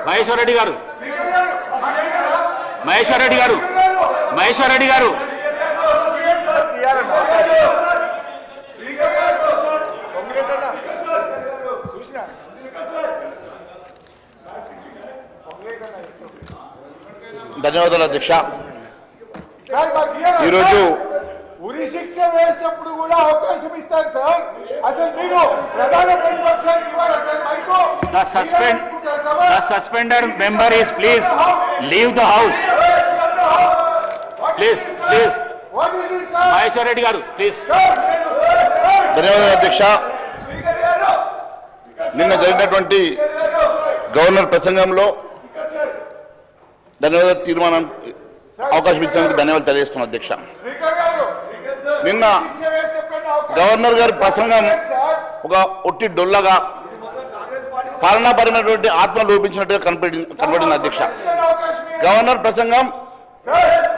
మహేశ్వర్ రెడ్డి గారు ధన్యవాదాలు అధ్యక్ష. ఈరోజు ఉరి శిక్ష వేసినప్పుడు కూడా అవకాశం ఇస్తారు సార్. అసలు మీరు ప్రధాన ప్రతిపక్షానికి The suspended member is please leave the house. Please. Maheshwar Reddy గారు ప్లీజ్. ధన్యవాదాలు అధ్యక్ష. నిన్న జరిగినటువంటి గవర్నర్ ప్రసంగంలో ధన్యవాదాలు తీర్మానం అవకాశం ఇచ్చినందుకు ధన్యవాదాలు తెలియజేస్తున్నాను అధ్యక్ష. నిన్న గవర్నర్ గారి ప్రసంగం ఒక ఒట్టి డొల్లగా పాలనాపరమైనటువంటి ఆత్మ లోపించినట్టుగా కనపడింది అధ్యక్ష. గవర్నర్ ప్రసంగం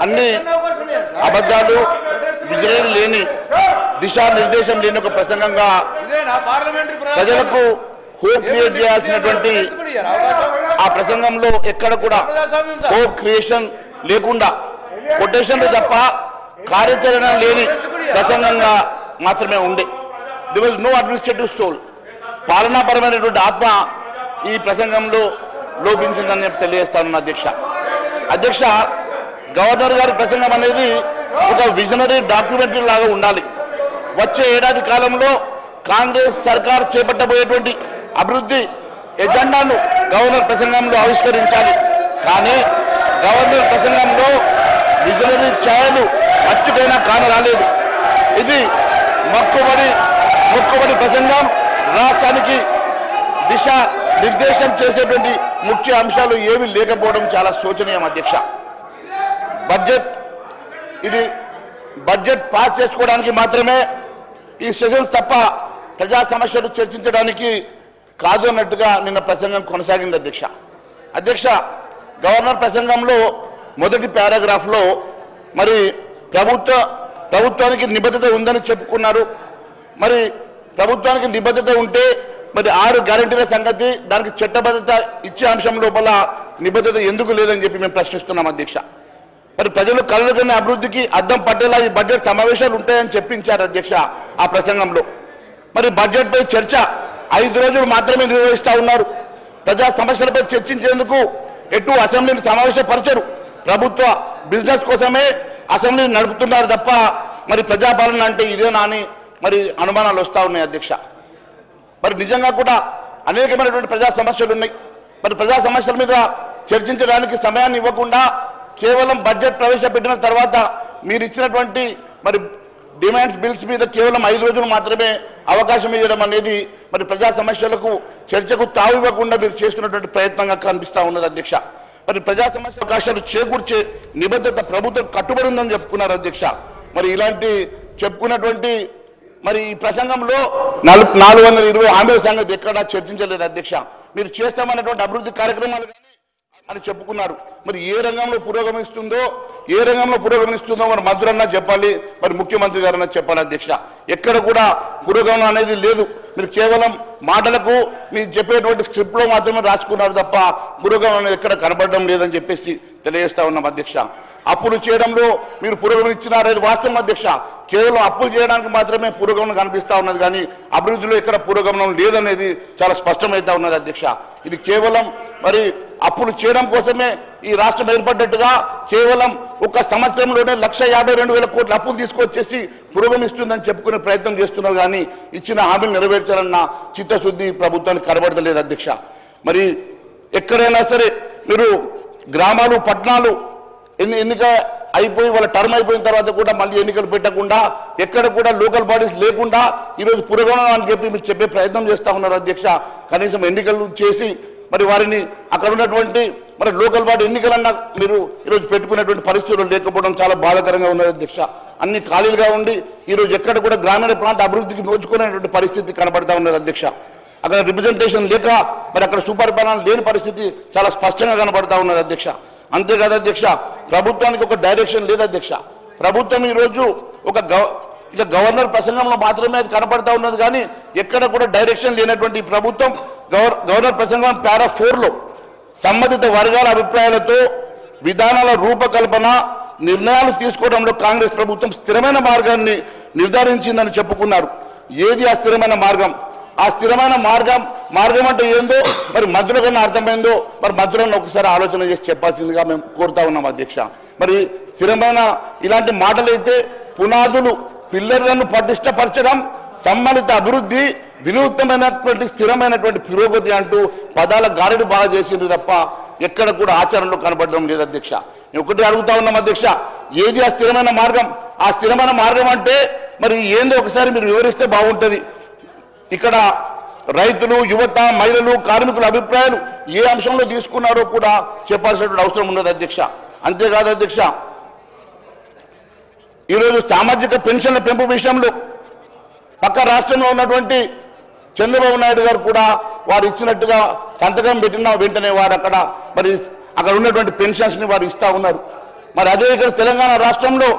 అన్ని అబద్ధాలు, విజయం లేని, దిశానిర్దేశం లేని ఒక ప్రసంగంగా ప్రజలకు హోప్ క్రియేట్ చేయాల్సినటువంటి ఆ ప్రసంగంలో ఎక్కడ కూడా హోప్ క్రియేషన్ లేకుండా కొటేషన్లు తప్ప కార్యాచరణ లేని ప్రసంగంగా మాత్రమే ఉండే. There was no administrative soul. పాలనాపరమైనటువంటి ఆత్మ ఈ ప్రసంగంలో లోపించిందని తెలియజేస్తాను అధ్యక్ష. గవర్నర్ గారి ప్రసంగం అనేది ఒక విజనరీ డాక్యుమెంటరీ లాగా ఉండాలి. వచ్చే ఏడాది కాలంలో కాంగ్రెస్ సర్కార్ చేపట్టబోయేటువంటి అభివృద్ధి ఎజెండాను గవర్నర్ ప్రసంగంలో ఆవిష్కరించాలి. కానీ గవర్నర్ ప్రసంగంలో విజనరీ ఛాయలు మచ్చుకైనా కానరాలేదు. ఇది మొక్కుబడి ప్రసంగం. రాష్ట్రానికి దిశ నిర్దేశం చేసేటువంటి ముఖ్య అంశాలు ఏవి లేకపోవడం చాలా శోచనీయం అధ్యక్ష. బడ్జెట్ పాస్ చేసుకోవడానికి మాత్రమే ఈ సెషన్స్ తప్ప ప్రజా సమస్యలు చర్చించడానికి కాదు అన్నట్టుగా నిన్న ప్రసంగం కొనసాగింది అధ్యక్ష. గవర్నర్ ప్రసంగంలో మొదటి పారాగ్రాఫ్లో మరి ప్రభుత్వానికి నిబద్ధత ఉందని చెప్పుకున్నారు. మరి ప్రభుత్వానికి నిబద్ధత ఉంటే మరి 6 గ్యారెంటీల సంగతి, దానికి చట్టబద్ధత ఇచ్చే అంశం లోపల నిబద్ధత ఎందుకు లేదని చెప్పి మేము ప్రశ్నిస్తున్నాం అధ్యక్ష. మరి ప్రజలు కలలు కన్న అభివృద్ధికి అద్దం పట్టేలా ఈ బడ్జెట్ సమావేశాలు ఉంటాయని చెప్పించారు అధ్యక్ష ఆ ప్రసంగంలో. మరి బడ్జెట్పై చర్చ 5 రోజులు మాత్రమే నిర్వహిస్తూ ఉన్నారు. ప్రజా సమస్యలపై చర్చించేందుకు ఎటు అసెంబ్లీని సమావేశపరచరు. ప్రభుత్వ బిజినెస్ కోసమే అసెంబ్లీని నడుపుతున్నారు తప్ప మరి ప్రజాపాలన అంటే ఇదేనా అని మరి అనుమానాలు వస్తూ ఉన్నాయి అధ్యక్ష. మరి నిజంగా కూడా అనేకమైనటువంటి ప్రజా సమస్యలు ఉన్నాయి. మరి ప్రజా సమస్యల మీద చర్చించడానికి సమయాన్ని ఇవ్వకుండా కేవలం బడ్జెట్ ప్రవేశపెట్టిన తర్వాత మీరు ఇచ్చినటువంటి మరి డిమాండ్స్ బిల్స్ మీద కేవలం 5 రోజులు మాత్రమే అవకాశం ఇవ్వడం అనేది మరి ప్రజా సమస్యలకు చర్చకు తావు ఇవ్వకుండా మీరు చేస్తున్నటువంటి ప్రయత్నంగా కనిపిస్తూ ఉన్నది అధ్యక్ష. మరి ప్రజా సమస్య అవకాశాలు చేకూర్చే నిబద్ధత ప్రభుత్వం కట్టుబడి ఉందని చెప్పుకున్నారు అధ్యక్ష. మరి ఇలాంటి చెప్పుకున్నటువంటి మరి ఈ ప్రసంగంలో 420 హామీల సంగతి ఎక్కడా చర్చించలేదు అధ్యక్ష. మీరు చేస్తామన్నటువంటి అభివృద్ధి కార్యక్రమాలు అని చెప్పుకున్నారు. మరి ఏ రంగంలో పురోగమనిస్తుందో మరి మంత్రులన్నా చెప్పాలి, మరి ముఖ్యమంత్రి గారన్నా చెప్పాలి అధ్యక్ష. ఎక్కడ కూడా పురోగమనం అనేది లేదు. మీరు కేవలం మాటలకు మీరు చెప్పేటువంటి స్క్రిప్ట్లో మాత్రమే రాసుకున్నారు తప్ప పురోగమనం అనేది ఎక్కడ కనబడడం లేదని చెప్పేసి తెలియజేస్తా ఉన్నాం అధ్యక్ష. అప్పులు చేయడంలో మీరు పురోగమనం ఇచ్చినారనేది వాస్తవం అధ్యక్ష. కేవలం అప్పులు చేయడానికి మాత్రమే పురోగమనం కనిపిస్తూ ఉన్నది కానీ అభివృద్ధిలో ఎక్కడ పురోగమనం లేదనేది చాలా స్పష్టమవుతా ఉన్నది అధ్యక్ష. ఇది కేవలం మరి అప్పులు చేయడం కోసమే ఈ రాష్ట్రం ఏర్పడ్డట్టుగా కేవలం ఒక సంవత్సరంలోనే 1,52,000 కోట్ల అప్పులు తీసుకొచ్చేసి పురోగమిస్తుందని చెప్పుకునే ప్రయత్నం చేస్తున్నారు కానీ ఇచ్చిన హామీలు నెరవేర్చాలన్న చిత్తశుద్ధి ప్రభుత్వానికి కనబడతలేదు అధ్యక్ష. మరి ఎక్కడైనా సరే మీరు గ్రామాలు, పట్టణాలు ఎన్నిక అయిపోయి వాళ్ళ టర్మ్ అయిపోయిన తర్వాత కూడా మళ్ళీ ఎన్నికలు పెట్టకుండా ఎక్కడ కూడా లోకల్ బాడీస్ లేకుండా ఈరోజు పురోగమనం అని చెప్పి మీరు చెప్పే ప్రయత్నం చేస్తూ ఉన్నారు అధ్యక్ష. కనీసం ఎన్నికలు చేసి మరి వారిని అక్కడ ఉన్నటువంటి మరి లోకల్ బాడీ ఎన్నికలన్నా మీరు ఈరోజు పెట్టుకునేటువంటి పరిస్థితులు లేకపోవడం చాలా బాధాకరంగా ఉన్నది అధ్యక్ష. అన్ని ఖాళీలుగా ఉండి ఈరోజు ఎక్కడ కూడా గ్రామీణ ప్రాంత అభివృద్ధికి నోచుకునేటువంటి పరిస్థితి కనబడతా ఉన్నది అధ్యక్ష. అక్కడ రిప్రజెంటేషన్ లేక మరి అక్కడ సుపరిపాలన లేని పరిస్థితి చాలా స్పష్టంగా కనబడతా ఉన్నది అధ్యక్ష. అంతేకాదు అధ్యక్ష, ప్రభుత్వానికి ఒక డైరెక్షన్ లేదు అధ్యక్ష. ప్రభుత్వం ఈరోజు ఇక గవర్నర్ ప్రసంగంలో మాత్రమే అది కనపడతా ఉన్నది కానీ ఎక్కడ కూడా డైరెక్షన్ లేనటువంటి ప్రభుత్వం గవర్నర్ ప్రసంగం పారా 4లో సంబంధిత వర్గాల అభిప్రాయాలతో విధానాల రూపకల్పన నిర్ణయాలు తీసుకోవడంలో కాంగ్రెస్ ప్రభుత్వం స్థిరమైన మార్గాన్ని నిర్ధారించిందని చెప్పుకున్నారు. ఏది ఆ స్థిరమైన మార్గం? ఆ స్థిరమైన మార్గం అంటే ఏందో మరి మధుర కన్నా అర్థమైందో మరి మధురను ఒకసారి ఆలోచన చేసి చెప్పాల్సిందిగా మేము కోరుతా ఉన్నాం అధ్యక్ష. మరి స్థిరమైన ఇలాంటి మాటలైతే పునాదులు పిల్లర్లను పటిష్టపరచడం, సంబంధిత అభివృద్ధి, వినూత్నమైనటువంటి స్థిరమైనటువంటి పురోగతి అంటూ పదాల గారడి బాగా చేసిండ్రు తప్ప ఎక్కడ కూడా ఆచరణలో కనబడడం లేదు అధ్యక్ష. నేను ఒకటి అడుగుతా ఉన్నాం అధ్యక్ష, ఏది ఆ స్థిరమైన మార్గం? ఆ స్థిరమైన మార్గం అంటే మరి ఏందో ఒకసారి మీరు వివరిస్తే బాగుంటుంది. ఇక్కడ రైతులు, యువత, మహిళలు, కార్మికుల అభిప్రాయాలు ఏ అంశంలో తీసుకున్నారో కూడా చెప్పాల్సినటువంటి అవసరం ఉన్నది అధ్యక్ష. అంతేకాదు అధ్యక్ష, ఈరోజు సామాజిక పెన్షన్ల పెంపు విషయంలో పక్క రాష్ట్రంలో ఉన్నటువంటి చంద్రబాబు నాయుడు గారు కూడా వారు ఇచ్చినట్టుగా సంతకం పెట్టిన వెంటనే వారు అక్కడ ఉన్నటువంటి పెన్షన్స్ని వారు ఇస్తూ ఉన్నారు. మరి అదే ఇక్కడ తెలంగాణ రాష్ట్రంలో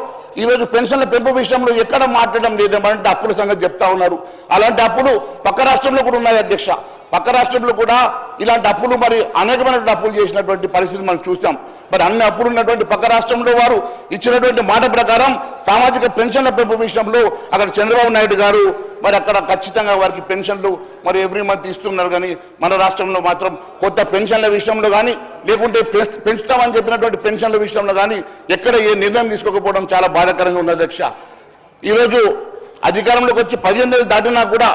ఈరోజు పెన్షన్ల పెంపు విషయంలో ఎక్కడ మాట్లాడడం లేదేమంటే అప్పుల సంగతి చెప్తా ఉన్నారు. అలాంటి అప్పులు పక్క రాష్ట్రంలో కూడా ఉన్నాయి అధ్యక్ష. పక్క రాష్ట్రంలో కూడా ఇలాంటి అప్పులు మరి అనేకమైనటువంటి అప్పులు చేసినటువంటి పరిస్థితి మనం చూసాం. మరి అన్ని అప్పులు ఉన్నటువంటి పక్క రాష్ట్రంలో వారు ఇచ్చినటువంటి మాట ప్రకారం సామాజిక పెన్షన్ల పెంపు విషయంలో అక్కడ చంద్రబాబు నాయుడు గారు మరి అక్కడ ఖచ్చితంగా వారికి పెన్షన్లు మరి ఎవ్రీ మంత్ ఇస్తున్నారు. కానీ మన రాష్ట్రంలో మాత్రం కొత్త పెన్షన్ల విషయంలో కానీ లేకుంటే పెంచుతామని చెప్పినటువంటి పెన్షన్ల విషయంలో కానీ ఎక్కడ ఏ నిర్ణయం తీసుకోకపోవడం చాలా బాధాకరంగా ఉంది అధ్యక్ష. ఈరోజు అధికారంలోకి వచ్చి 15 నెలలు దాటినా కూడా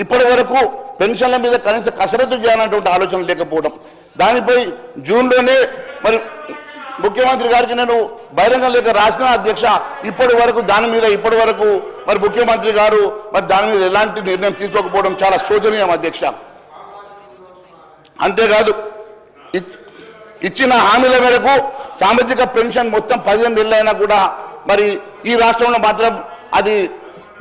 ఇప్పటి వరకు పెన్షన్ల మీద కనీస కసరత్తు చేయాలన్నటువంటి ఆలోచన లేకపోవడం, దానిపై జూన్లోనే మరి ముఖ్యమంత్రి గారికి నేను బహిరంగ లేఖ రాసిన అధ్యక్ష. ఇప్పటి వరకు మరి ముఖ్యమంత్రి గారు మరి దాని మీద ఎలాంటి నిర్ణయం తీసుకోకపోవడం చాలా శోచనీయం అధ్యక్ష. అంతేకాదు ఇచ్చిన హామీల మేరకు సామాజిక పెన్షన్ మొత్తం 15 నెలలైనా కూడా మరి ఈ రాష్ట్రంలో మాత్రం అది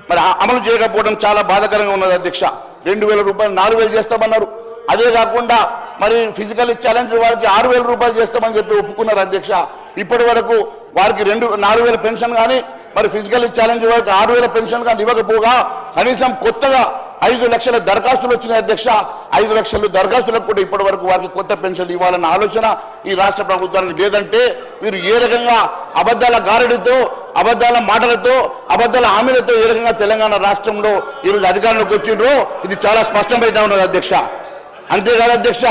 మరి అమలు చేయకపోవడం చాలా బాధాకరంగా ఉన్నది అధ్యక్ష. 2000 రూపాయలు 4000 చేస్తామన్నారు. అదే కాకుండా మరి ఫిజికల్ ఛాలెంజ్ వారికి 6000 రూపాయలు చేస్తామని చెప్పి ఒప్పుకున్నారు అధ్యక్ష. ఇప్పటి వరకు వారికి 4000 పెన్షన్ కానీ మరి ఫిజికల్ ఛాలెంజ్ వారికి 6000 పెన్షన్ కానీ ఇవ్వకపోగా కనీసం కొత్తగా 5 లక్షల దరఖాస్తులు వచ్చినాయి అధ్యక్ష. 5 లక్షల దరఖాస్తులకు కూడా ఇప్పటి వరకు వారికి కొత్త పెన్షన్లు ఇవ్వాలన్న ఆలోచన ఈ రాష్ట్ర ప్రభుత్వానికి లేదంటే వీరు ఏ రకంగా అబద్ధాల గారడితో, అబద్ధాల మాటలతో, అబద్ధాల హామీలతో ఏ రకంగా తెలంగాణ రాష్ట్రంలో ఈరోజు అధికారంలోకి వచ్చిండ్రో ఇది చాలా స్పష్టమైతే ఉన్నది అధ్యక్ష. అంతేకాదు అధ్యక్ష,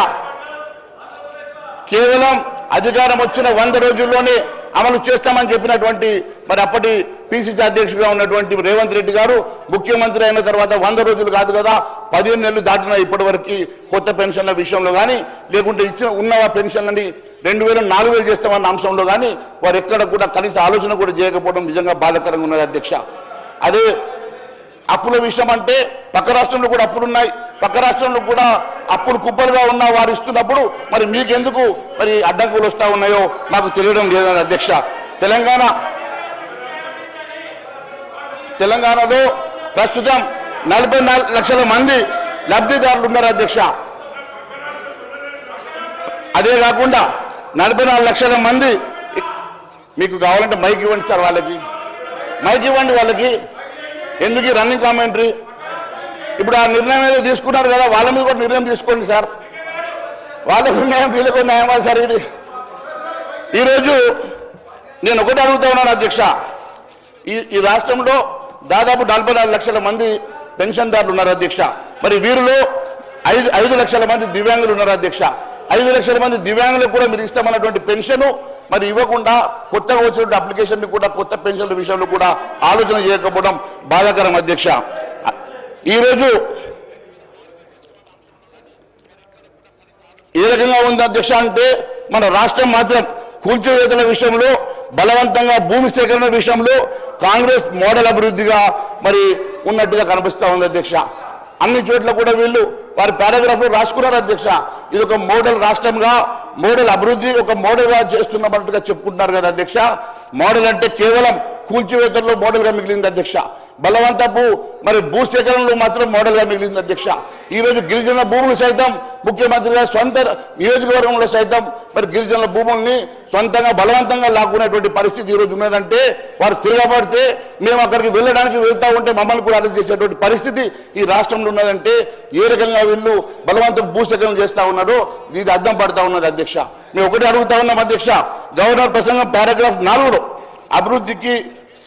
కేవలం అధికారం వచ్చిన 100 రోజుల్లోనే అమలు చేస్తామని చెప్పినటువంటి మరి అప్పటి పిసిసి అధ్యక్షుడిగా ఉన్నటువంటి రేవంత్ రెడ్డి గారు ముఖ్యమంత్రి అయిన తర్వాత 100 రోజులు కాదు కదా 15 నెలలు దాటిన ఇప్పటి వరకు కొత్త పెన్షన్ల విషయంలో కానీ లేకుంటే ఇచ్చిన ఉన్న పెన్షన్లని 2000 4000 చేస్తామన్న అంశంలో కానీ వారు ఎక్కడ కూడా కనీస ఆలోచన కూడా చేయకపోవడం నిజంగా బాధాకరంగా ఉన్నది అధ్యక్ష. అదే అప్పుల విషయం అంటే పక్క రాష్ట్రంలో కూడా అప్పులు ఉన్నాయి. పక్క రాష్ట్రంలో కూడా అప్పులు కుప్పలుగా ఉన్న వారు ఇస్తున్నప్పుడు మరి మీకెందుకు మరి అడ్డంకులు వస్తూ ఉన్నాయో మాకు తెలియడం లేదని అధ్యక్ష. తెలంగాణలో ప్రస్తుతం 44 లక్షల మంది లబ్ధిదారులు ఉన్నారు అధ్యక్ష. అదే కాకుండా 44 లక్షల మంది, మీకు కావాలంటే మైక్ ఇవ్వండి సార్, మైక్ ఇవ్వండి వాళ్ళకి. ఎందుకు రన్నింగ్ కామెంటరీ? ఇప్పుడు ఆ నిర్ణయం ఏదో తీసుకున్నారు కదా, వాళ్ళ మీద కూడా నిర్ణయం తీసుకోండి సార్. వాళ్ళకు న్యాయం, వీళ్ళకు న్యాయమా సార్ ఇది? ఈరోజు నేను ఒకటి అడుగుతా ఉన్నాను అధ్యక్ష, ఈ రాష్ట్రంలో దాదాపు 44 లక్షల మంది పెన్షన్దారులు ఉన్నారు అధ్యక్ష. మరి వీరిలో 5 లక్షల మంది దివ్యాంగులు ఉన్నారు అధ్యక్ష. 5 లక్షల మంది దివ్యాంగులకు కూడా మీరు ఇస్తామన్నటువంటి పెన్షన్ మరి ఇవ్వకుండా కొత్తగా వచ్చినటువంటి అప్లికేషన్ కూడా కొత్త పెన్షన్ల విషయంలో కూడా ఆలోచన చేయకపోవడం బాధాకరం అధ్యక్ష. ఈరోజు ఏ రకంగా ఉంది అధ్యక్ష అంటే మన రాష్ట్రం మాత్రం కూల్చివేతల విషయంలో, బలవంతంగా భూమి సేకరణ విషయంలో కాంగ్రెస్ మోడల్ అభివృద్ధిగా మరి ఉన్నట్టుగా కనిపిస్తూ ఉంది అధ్యక్ష. అన్ని చోట్ల కూడా వీళ్ళు వారి పారాగ్రాఫ్లో రాసుకున్నారు అధ్యక్ష. ఇది ఒక మోడల్ రాష్ట్రంగా, మోడల్ అభివృద్ధి ఒక మోడల్గా చేస్తున్నట్టుగా చెప్పుకుంటున్నారు కదా అధ్యక్ష. మోడల్ అంటే కేవలం కూల్చివేతల్లో మోడల్గా మిగిలింది అధ్యక్ష. బలవంతపు మరి భూసేకరణలో మాత్రం మోడల్గా మిగిలింది అధ్యక్ష. ఈరోజు గిరిజన భూములు సైతం ముఖ్యమంత్రిగా సొంత నియోజకవర్గంలో సైతం మరి గిరిజనుల భూముల్ని సొంతంగా బలవంతంగా లాక్కునేటువంటి పరిస్థితి ఈరోజు ఉన్నదంటే, వారు తిరగబడితే మేము అక్కడికి వెళ్ళడానికి వెళ్తా ఉంటే మమ్మల్ని కూడా అరెస్ట్ చేసేటువంటి పరిస్థితి ఈ రాష్ట్రంలో ఉన్నదంటే ఏ రకంగా వీళ్ళు బలవంతం భూసేకరణ చేస్తూ ఉన్నారో ఇది అర్థం పడతా ఉన్నది అధ్యక్ష. మేము ఒకటి అడుగుతా ఉన్నాం అధ్యక్ష, గవర్నర్ ప్రసంగం పారాగ్రాఫ్ 4లో అభివృద్ధికి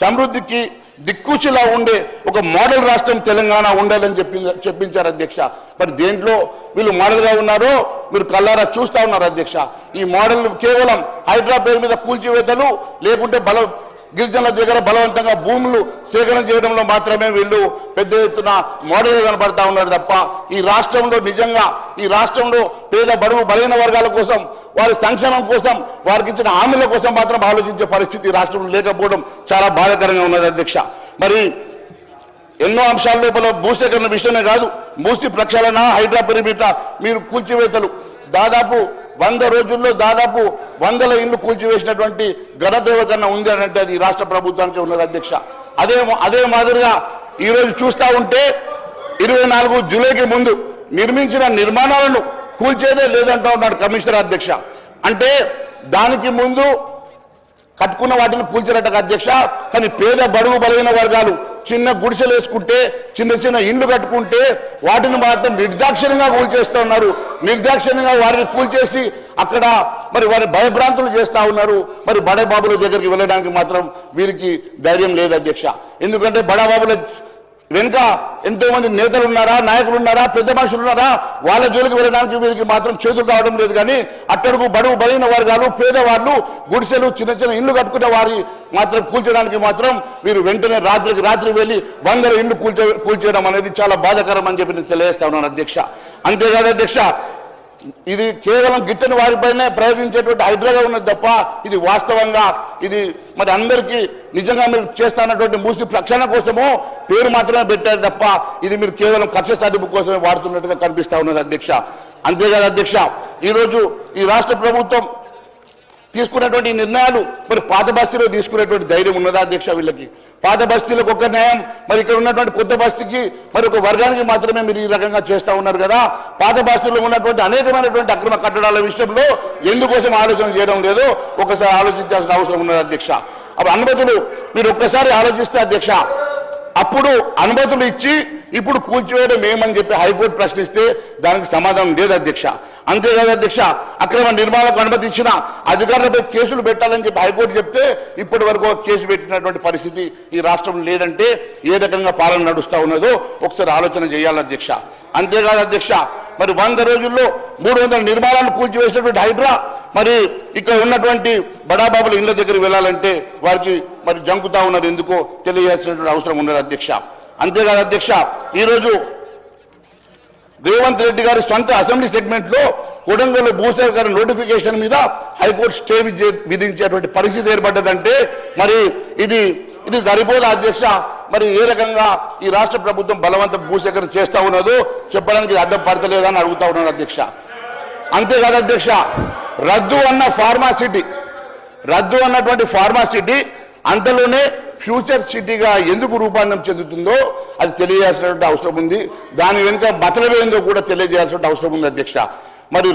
సమృద్ధికి దిక్కుచిలా ఉండే ఒక మోడల్ రాష్ట్రం తెలంగాణ ఉండాలని చెప్పించారు అధ్యక్ష. మరి దేంట్లో వీళ్ళు మోడల్గా ఉన్నారో మీరు కళ్ళారా చూస్తా ఉన్నారు అధ్యక్ష. ఈ మోడల్ కేవలం హైడ్రా పేరు మీద కూల్చివేతలు లేకుంటే గిరిజనుల దగ్గర బలవంతంగా భూములు సేకరణ చేయడంలో మాత్రమే వీళ్ళు పెద్ద ఎత్తున మోడల్గా కనబడతా ఉన్నారు తప్ప ఈ రాష్ట్రంలో నిజంగా ఈ రాష్ట్రంలో పేద బడుగు బలైన వర్గాల కోసం వారి సంక్షేమం కోసం వారికి ఇచ్చిన హామీల కోసం మాత్రం ఆలోచించే పరిస్థితి రాష్ట్రంలో లేకపోవడం చాలా బాధాకరంగా ఉన్నది అధ్యక్ష. మరి ఎన్నో అంశాల లోపల భూసేకరణ విషయమే కాదు, మూసి ప్రక్షాళన హైడ్రా పెరిమిట మీరు కూల్చివేతలు దాదాపు 100 రోజుల్లో దాదాపు 100 ఇళ్లు కూల్చివేసినటువంటి ఘనదేవకన్నా ఉంది అని అంటే అది రాష్ట్ర ప్రభుత్వానికి ఉన్నది అధ్యక్ష. అదే మాదిరిగా ఈరోజు చూస్తూ ఉంటే 24 జూలైకి ముందు నిర్మించిన నిర్మాణాలను కూల్చేదే లేదంటూ ఉన్నాడు కమిషనర్ అధ్యక్ష. అంటే దానికి ముందు కట్టుకున్న వాటిని కూల్చినట్టు అధ్యక్ష. కానీ పేద బడుగు బలైన వర్గాలు చిన్న గుడిసెలు వేసుకుంటే చిన్న చిన్న ఇండ్లు కట్టుకుంటే వాటిని మాత్రం నిర్దాక్షిణ్యంగా కూల్చేస్తూ ఉన్నారు. నిర్దాక్షిణ్యంగా వారిని కూల్చేసి అక్కడ మరి వారి భయభ్రాంతులు చేస్తూ ఉన్నారు. మరి బడబాబుల దగ్గరికి వెళ్ళడానికి మాత్రం వీరికి ధైర్యం లేదు అధ్యక్ష. ఎందుకంటే బడాబాబుల వెనుక ఎంతో మంది నేతలు ఉన్నారా, నాయకులు ఉన్నారా, పెద్ద మనుషులు ఉన్నారా, వాళ్ళ జోలికి వెళ్ళడానికి వీరికి మాత్రం చేతులు రావడం లేదు. కానీ అట్టడుగు బడుగు బలైన వర్గాలు పేదవాళ్ళు గుడిసెలు చిన్న చిన్న ఇళ్లు కట్టుకునే వారి మాత్రం కూల్చడానికి మాత్రం వీరు వెంటనే రాత్రికి రాత్రి వెళ్ళి 100 ఇళ్లు కూల్చేయడం అనేది చాలా బాధాకరం అని చెప్పి నేను తెలియజేస్తా ఉన్నాను అధ్యక్ష. అంతేకాదు అధ్యక్ష, ఇది కేవలం గిట్టని వారిపైనే ప్రయోగించేటువంటి హైడ్రాగా ఉన్నది తప్ప ఇది వాస్తవంగా ఇది మరి అందరికీ నిజంగా మీరు చేస్తున్నటువంటి మూసి ప్రక్షాళన కోసమో పేరు మాత్రమే పెట్టారు తప్ప ఇది మీరు కేవలం కక్ష సాధింపు కోసమే వాడుతున్నట్టుగా కనిపిస్తా ఉన్నది అధ్యక్ష. అంతేకాదు అధ్యక్ష, ఈరోజు ఈ రాష్ట్ర ప్రభుత్వం తీసుకున్నటువంటి నిర్ణయాలు మరి పాత బస్తీలో తీసుకునేటువంటి ధైర్యం ఉన్నదా అధ్యక్ష వీళ్ళకి? పాత బస్తీలకు ఒక న్యాయం, మరి ఇక్కడ ఉన్నటువంటి కొత్త బస్తీకి మరి ఒక వర్గానికి మాత్రమే మీరు ఈ రకంగా చేస్తూ ఉన్నారు కదా. పాత బస్తీలో ఉన్నటువంటి అనేకమైనటువంటి అక్రమ కట్టడాల విషయంలో ఎందుకోసం ఆలోచన చేయడం లేదో ఒకసారి ఆలోచించాల్సిన అవసరం ఉన్నది అధ్యక్ష. అప్పుడు అనుమతులు మీరు ఒక్కసారి ఆలోచిస్తే అధ్యక్ష, అప్పుడు అనుమతులు ఇచ్చి ఇప్పుడు కూల్చివేయడం ఏమని చెప్పి హైకోర్టు ప్రశ్నిస్తే దానికి సమాధానం లేదు అధ్యక్ష. అంతేకాదు అధ్యక్ష, అక్రమ నిర్మాణాలకు అనుమతి ఇచ్చిన అధికారులపై కేసులు పెట్టాలని చెప్పి హైకోర్టు చెప్తే ఇప్పటి వరకు కేసు పెట్టినటువంటి పరిస్థితి ఈ రాష్ట్రంలో లేదంటే ఏ రకంగా పాలన నడుస్తూ ఉన్నదో ఒకసారి ఆలోచన చేయాలి అధ్యక్ష. అంతేకాదు అధ్యక్ష, మరి 100 రోజుల్లో 300 నిర్మాణాలను కూల్చివేసినటువంటి హైడ్రా మరి ఇక్కడ ఉన్నటువంటి బడాబాబుల ఇళ్ల దగ్గరికి వెళ్ళాలంటే వారికి మరి జంకుతా ఉన్నారు, ఎందుకో తెలియజేసినటువంటి అవసరం ఉన్నది అధ్యక్ష. అంతేకాదు అధ్యక్ష, ఈరోజు రేవంత్ రెడ్డి గారి సొంత అసెంబ్లీ సెగ్మెంట్లో కొడంగల్ భూసేకరణ నోటిఫికేషన్ మీద హైకోర్టు స్టే విధించేటువంటి పరిస్థితి ఏర్పడ్డదంటే మరి ఇది సరిపోదా అధ్యక్ష? మరి ఏ రకంగా ఈ రాష్ట్ర ప్రభుత్వం బలవంత భూసేకరణ చేస్తూ ఉన్నదో చెప్పడానికి అడ్డం పడతలేదని అడుగుతా ఉన్నాను అధ్యక్ష. అంతేకాదు అధ్యక్ష, రద్దు అన్నటువంటి ఫార్మాసిటీ అంతలోనే ఫ్యూచర్ సిటీగా ఎందుకు రూపాంతరం చెందుతుందో అది తెలియజేయాల్సినటువంటి అవసరం ఉంది. దాని వెనుక మతలవేందో కూడా తెలియజేయాల్సిన అవసరం ఉంది అధ్యక్ష. మరి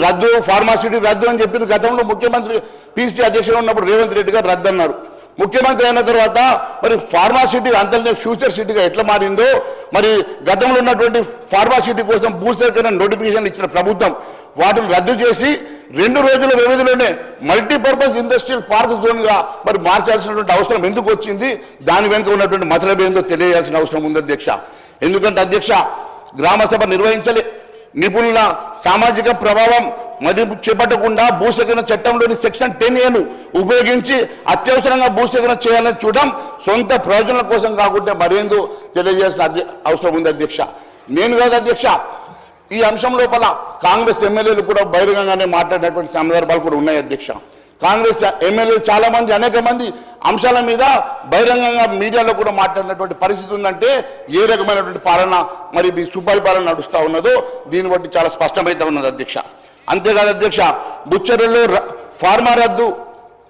ఫార్మాసిటీ రద్దు అని చెప్పిన గతంలో ముఖ్యమంత్రి పీసీ అధ్యక్షుడు ఉన్నప్పుడు రేవంత్ రెడ్డి గారు రద్దు అన్నారు. ముఖ్యమంత్రి అయిన తర్వాత మరి ఫార్మాసిటీ అంతలోనే ఫ్యూచర్ సిటీగా ఎట్లా మారిందో, మరి గతంలో ఉన్నటువంటి ఫార్మాసిటీ కోసం భూసేకరణ నోటిఫికేషన్ ఇచ్చిన ప్రభుత్వం వాటిని రద్దు చేసి 2 రోజుల వ్యవధిలోనే మల్టీపర్పస్ ఇండస్ట్రియల్ పార్క్ జోన్గా మరి మార్చాల్సినటువంటి అవసరం ఎందుకు వచ్చింది, దాని వెనుక ఉన్నటువంటి మతలబ్ ఏందో తెలియజేయాల్సిన అవసరం ఉంది అధ్యక్ష. ఎందుకంటే అధ్యక్ష, గ్రామ సభ నిర్వహించలే, నిపుణుల సామాజిక ప్రభావం మదింపు చేపట్టకుండా భూసేకరణ చట్టంలోని సెక్షన్ 10A ఉపయోగించి అత్యవసరంగా భూసేకరణ చేయాలని చూడడం సొంత ప్రయోజనాల కోసం కాకుండా మరేందో తెలియజేయాల్సిన అవసరం ఉంది అధ్యక్ష. నేను కాదు అధ్యక్ష, ఈ అంశం లోపల కాంగ్రెస్ ఎమ్మెల్యేలు కూడా బహిరంగంగానే మాట్లాడినటువంటి సందర్భాలు కూడా ఉన్నాయి అధ్యక్ష. కాంగ్రెస్ ఎమ్మెల్యేలు చాలా మంది అనేక మంది అంశాల మీద బహిరంగంగా మీడియాలో కూడా మాట్లాడినటువంటి పరిస్థితి ఉందంటే ఏ రకమైనటువంటి పాలన మరి మీ సుపరిపాలన నడుస్తూ ఉన్నదో దీన్ని బట్టి చాలా స్పష్టమైతే ఉన్నది అధ్యక్ష. అంతేకాదు అధ్యక్ష,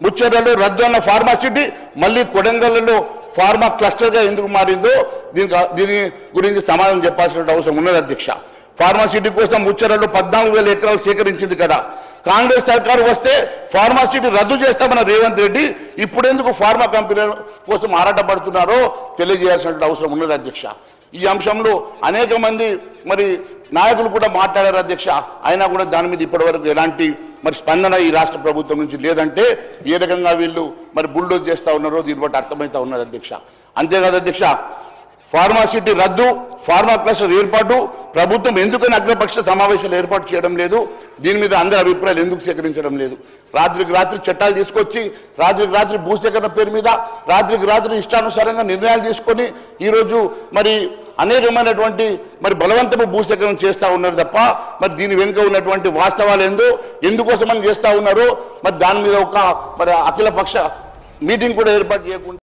ముచ్చర్లలో రద్దు అన్న ఫార్మాసిటీ మళ్ళీ కొడంగల్లో ఫార్మా క్లస్టర్గా ఎందుకు మారిందో దీని గురించి సమాధానం చెప్పాల్సిన అవసరం ఉన్నది అధ్యక్ష. ఫార్మాసిటీ కోసం ఉచ్చరలో 14,000 ఎకరాలు సేకరించింది కదా. కాంగ్రెస్ సర్కారు వస్తే ఫార్మాసిటీ రద్దు చేస్తామన్న రేవంత్ రెడ్డి ఇప్పుడెందుకు ఫార్మా కంపెనీల కోసం ఆరాటపడుతున్నారో తెలియజేయాల్సిన అవసరం ఉన్నది అధ్యక్ష. ఈ అంశంలో అనేక మంది మరి నాయకులు కూడా మాట్లాడారు అధ్యక్ష. అయినా కూడా దాని మీద ఇప్పటివరకు ఎలాంటి మరి స్పందన ఈ రాష్ట్ర ప్రభుత్వం నుంచి లేదంటే ఏ రకంగా వీళ్ళు మరి బుల్డోజ్ చేస్తూ ఉన్నారో దీన్ని బట్టి అర్థమవుతా ఉన్నది అధ్యక్ష. అంతేకాదు అధ్యక్ష, ఫార్మాసిటీ రద్దు, ఫార్మా క్లస్టర్ ఏర్పాటు ప్రభుత్వం ఎందుకని అగ్రపక్ష సమావేశాలు ఏర్పాటు చేయడం లేదు, దీని మీద అందరి అభిప్రాయాలు ఎందుకు సేకరించడం లేదు? రాత్రికి రాత్రి చట్టాలు తీసుకొచ్చి రాత్రికి రాత్రి భూసేకరణ పేరు మీద రాత్రికి రాత్రి ఇష్టానుసారంగా నిర్ణయాలు తీసుకొని ఈరోజు మరి అనేకమైనటువంటి మరి బలవంతపు భూసేకరణ చేస్తూ ఉన్నారు తప్ప మరి దీని వెనుక ఉన్నటువంటి వాస్తవాలు ఎందుకోసమని చేస్తూ ఉన్నారో మరి దాని మీద ఒక మరి అఖిలపక్ష మీటింగ్ కూడా ఏర్పాటు చేయకుండా